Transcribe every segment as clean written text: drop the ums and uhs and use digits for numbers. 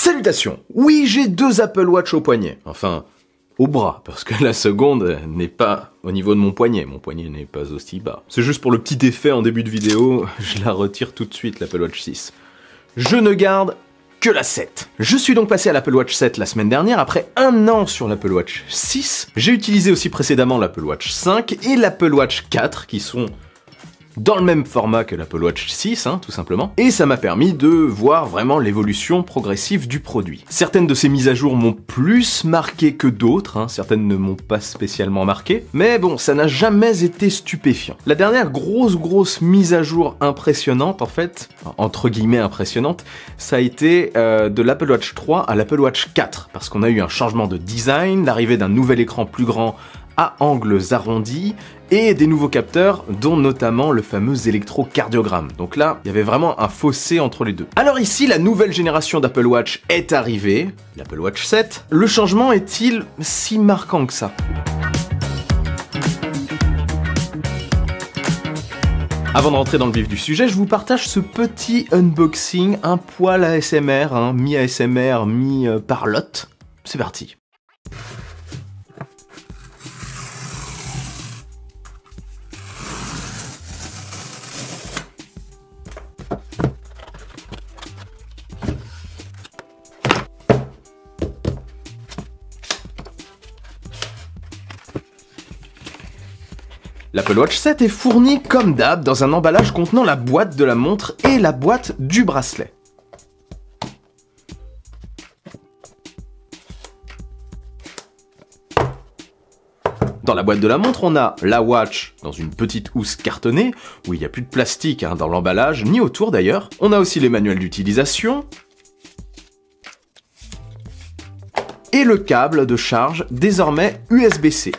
Salutations. Oui, j'ai 2 Apple Watch au poignet. Enfin, au bras, parce que la seconde n'est pas au niveau de mon poignet n'est pas aussi bas. C'est juste pour le petit effet en début de vidéo, je la retire tout de suite, l'Apple Watch 6. Je ne garde que la 7. Je suis donc passé à l'Apple Watch 7 la semaine dernière, après 1 an sur l'Apple Watch 6. J'ai utilisé aussi précédemment l'Apple Watch 5 et l'Apple Watch 4, qui sont dans le même format que l'Apple Watch 6, tout simplement, et ça m'a permis de voir vraiment l'évolution progressive du produit. Certaines de ces mises à jour m'ont plus marqué que d'autres, certaines ne m'ont pas spécialement marqué, mais bon, ça n'a jamais été stupéfiant. La dernière grosse mise à jour impressionnante, en fait, entre guillemets impressionnante, ça a été de l'Apple Watch 3 à l'Apple Watch 4, parce qu'on a eu un changement de design, l'arrivée d'un nouvel écran plus grand à angles arrondis, et des nouveaux capteurs, dont notamment le fameux électrocardiogramme. Donc là, il y avait vraiment un fossé entre les deux. Alors ici, la nouvelle génération d'Apple Watch est arrivée, l'Apple Watch 7. Le changement est-il si marquant que ça ? Avant de rentrer dans le vif du sujet, je vous partage ce petit unboxing, un poil ASMR, mi-ASMR, mi-parlotte. C'est parti. L'Apple Watch 7 est fourni comme d'hab dans un emballage contenant la boîte de la montre et la boîte du bracelet. Dans la boîte de la montre, on a la watch dans une petite housse cartonnée, où il n'y a plus de plastique dans l'emballage, ni autour d'ailleurs. On a aussi les manuels d'utilisation, et le câble de charge, désormais USB-C.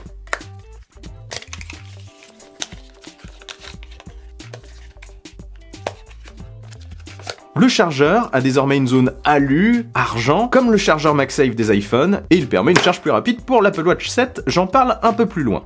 Le chargeur a désormais une zone alu, argent, comme le chargeur MagSafe des iPhones, et il permet une charge plus rapide pour l'Apple Watch 7, j'en parle un peu plus loin.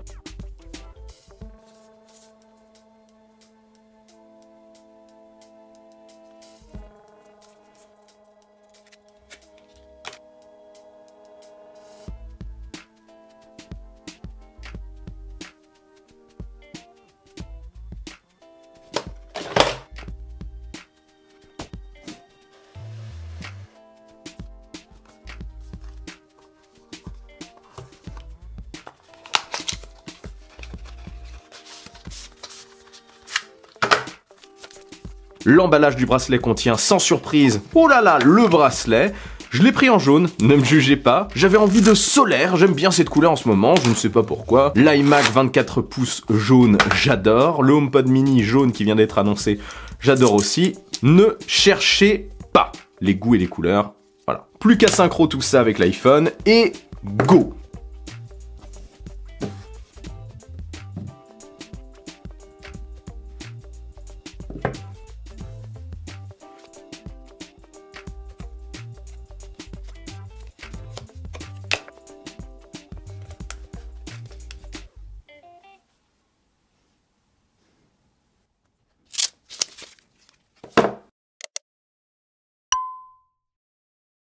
L'emballage du bracelet contient, sans surprise, oh là là, le bracelet. Je l'ai pris en jaune, ne me jugez pas. J'avais envie de solaire, j'aime bien cette couleur en ce moment, je ne sais pas pourquoi. L'iMac 24 pouces jaune, j'adore. Le HomePod mini jaune qui vient d'être annoncé, j'adore aussi. Ne cherchez pas les goûts et les couleurs. Voilà. Plus qu'à synchro tout ça avec l'iPhone et go!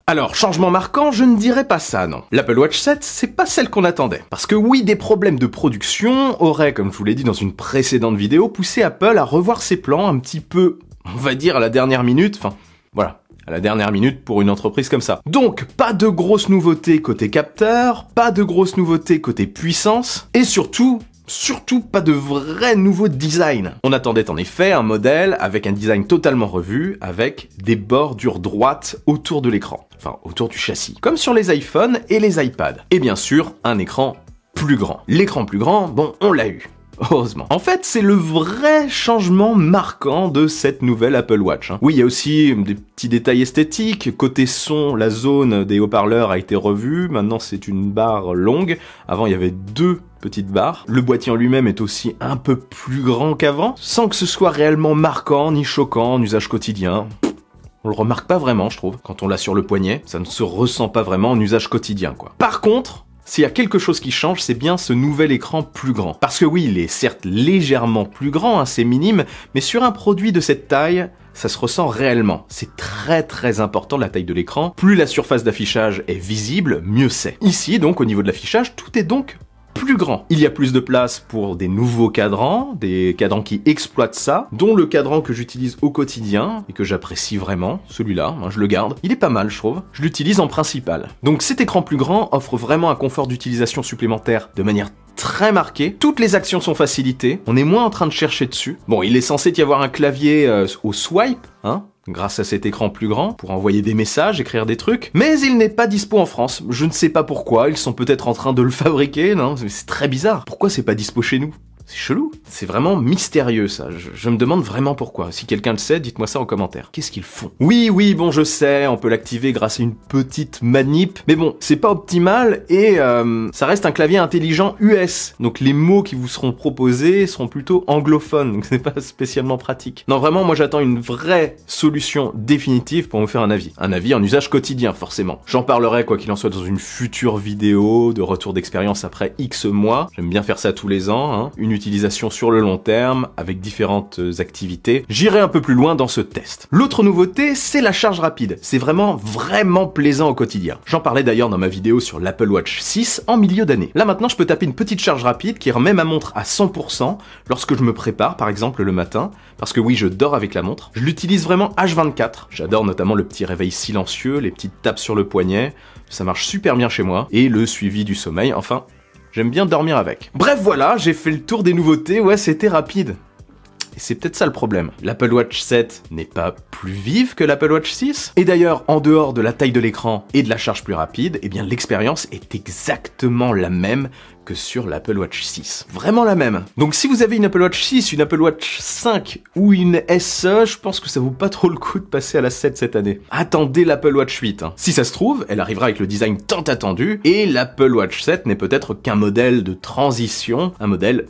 Alors, changement marquant, je ne dirais pas ça, non. L'Apple Watch 7, c'est pas celle qu'on attendait. Parce que oui, des problèmes de production auraient, comme je vous l'ai dit dans une précédente vidéo, poussé Apple à revoir ses plans un petit peu, on va dire, à la dernière minute, enfin, voilà, à la dernière minute pour une entreprise comme ça. Donc, pas de grosses nouveautés côté capteur, pas de grosses nouveautés côté puissance, et surtout pas de vrai nouveau design. On attendait en effet un modèle avec un design totalement revu, avec des bordures droites autour de l'écran, enfin autour du châssis, comme sur les iPhones et les iPads. Et bien sûr, un écran plus grand. L'écran plus grand, bon, on l'a eu. Heureusement. En fait, c'est le vrai changement marquant de cette nouvelle Apple Watch. Oui, il y a aussi des petits détails esthétiques. Côté son, la zone des haut-parleurs a été revue. Maintenant, c'est une barre longue. Avant, il y avait 2 petites barres. Le boîtier en lui-même est aussi un peu plus grand qu'avant, sans que ce soit réellement marquant ni choquant en usage quotidien. On le remarque pas vraiment, je trouve. Quand on l'a sur le poignet, ça ne se ressent pas vraiment en usage quotidien, quoi. Par contre, s'il y a quelque chose qui change, c'est bien ce nouvel écran plus grand. Parce que oui, il est certes légèrement plus grand, hein, c'est minime, mais sur un produit de cette taille, ça se ressent réellement. C'est très important la taille de l'écran. Plus la surface d'affichage est visible, mieux c'est. Ici, donc, au niveau de l'affichage, tout est donc plus grand. Il y a plus de place pour des nouveaux cadrans, des cadrans qui exploitent ça, dont le cadran que j'utilise au quotidien et que j'apprécie vraiment, celui-là, hein, je le garde. Il est pas mal, je trouve. Je l'utilise en principal. Donc cet écran plus grand offre vraiment un confort d'utilisation supplémentaire de manière très marquée. Toutes les actions sont facilitées, on est moins en train de chercher dessus. Bon, il est censé y avoir un clavier au swipe, hein, grâce à cet écran plus grand, pour envoyer des messages, écrire des trucs, mais il n'est pas dispo en France. Je ne sais pas pourquoi, ils sont peut-être en train de le fabriquer, non? C'est très bizarre. Pourquoi c'est pas dispo chez nous? C'est chelou. C'est vraiment mystérieux, ça. Je me demande vraiment pourquoi. Si quelqu'un le sait, dites-moi ça en commentaire. Qu'est-ce qu'ils font? Oui, bon, je sais, on peut l'activer grâce à une petite manip, mais bon, c'est pas optimal et ça reste un clavier intelligent US. Donc les mots qui vous seront proposés seront plutôt anglophones, donc c'est pas spécialement pratique. Non, vraiment, moi j'attends une vraie solution définitive pour me faire un avis. Un avis en usage quotidien, forcément. J'en parlerai, quoi qu'il en soit, dans une future vidéo de retour d'expérience après X mois. J'aime bien faire ça tous les ans, hein. Une utilisation sur le long terme, avec différentes activités. J'irai un peu plus loin dans ce test. L'autre nouveauté, c'est la charge rapide. C'est vraiment plaisant au quotidien. J'en parlais d'ailleurs dans ma vidéo sur l'Apple Watch 6 en milieu d'année. Là maintenant, je peux taper une petite charge rapide qui remet ma montre à 100% lorsque je me prépare, par exemple le matin, parce que oui, je dors avec la montre. Je l'utilise vraiment H24. J'adore notamment le petit réveil silencieux, les petites tapes sur le poignet. Ça marche super bien chez moi. Et le suivi du sommeil, enfin, j'aime bien dormir avec. Bref, voilà, j'ai fait le tour des nouveautés, ouais, c'était rapide. Et c'est peut-être ça le problème. L'Apple Watch 7 n'est pas plus vive que l'Apple Watch 6. Et d'ailleurs, en dehors de la taille de l'écran et de la charge plus rapide, eh bien l'expérience est exactement la même que sur l'Apple Watch 6. Vraiment la même. Donc si vous avez une Apple Watch 6, une Apple Watch 5 ou une SE, je pense que ça vaut pas trop le coup de passer à la 7 cette année. Attendez l'Apple Watch 8. Hein. Si ça se trouve, elle arrivera avec le design tant attendu, et l'Apple Watch 7 n'est peut-être qu'un modèle de transition, un modèle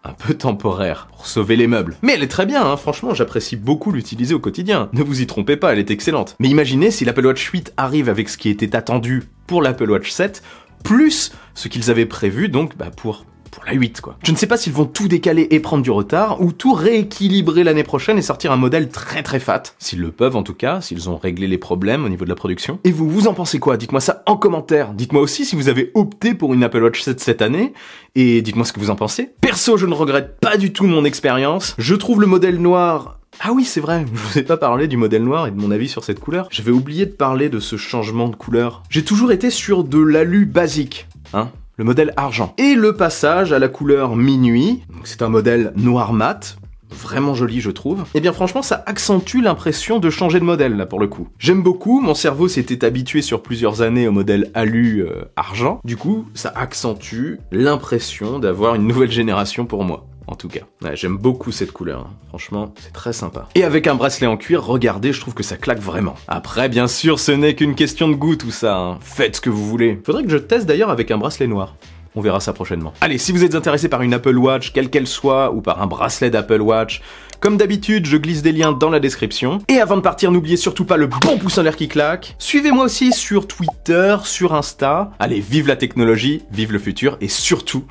un peu temporaire, pour sauver les meubles. Mais elle est très bien, hein, franchement, j'apprécie beaucoup l'utiliser au quotidien. Ne vous y trompez pas, elle est excellente. Mais imaginez si l'Apple Watch 8 arrive avec ce qui était attendu pour l'Apple Watch 7, plus ce qu'ils avaient prévu, donc pour la 8, quoi. Je ne sais pas s'ils vont tout décaler et prendre du retard, ou tout rééquilibrer l'année prochaine et sortir un modèle très fat. S'ils le peuvent en tout cas, s'ils ont réglé les problèmes au niveau de la production. Et vous en pensez quoi? Dites-moi ça en commentaire. Dites-moi aussi si vous avez opté pour une Apple Watch 7 cette année, et dites-moi ce que vous en pensez. Perso, je ne regrette pas du tout mon expérience. Je trouve le modèle noir... Ah oui, c'est vrai, je vous ai pas parlé du modèle noir et de mon avis sur cette couleur. J'avais oublié de parler de ce changement de couleur. J'ai toujours été sur de l'alu basique, hein, le modèle argent. Et le passage à la couleur minuit, donc c'est un modèle noir mat, vraiment joli je trouve, et bien franchement ça accentue l'impression de changer de modèle là pour le coup. J'aime beaucoup, mon cerveau s'était habitué sur plusieurs années au modèle alu argent, du coup ça accentue l'impression d'avoir une nouvelle génération pour moi. En tout cas, ouais, j'aime beaucoup cette couleur, hein. Franchement, c'est très sympa. Et avec un bracelet en cuir, regardez, je trouve que ça claque vraiment. Après, bien sûr, ce n'est qu'une question de goût tout ça, hein. Faites ce que vous voulez. Faudrait que je teste d'ailleurs avec un bracelet noir. On verra ça prochainement. Allez, si vous êtes intéressé par une Apple Watch, quelle qu'elle soit, ou par un bracelet d'Apple Watch, comme d'habitude, je glisse des liens dans la description. Et avant de partir, n'oubliez surtout pas le bon pouce en l'air qui claque. Suivez-moi aussi sur Twitter, sur Insta. Allez, vive la technologie, vive le futur, et surtout,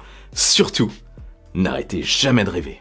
n'arrêtez jamais de rêver.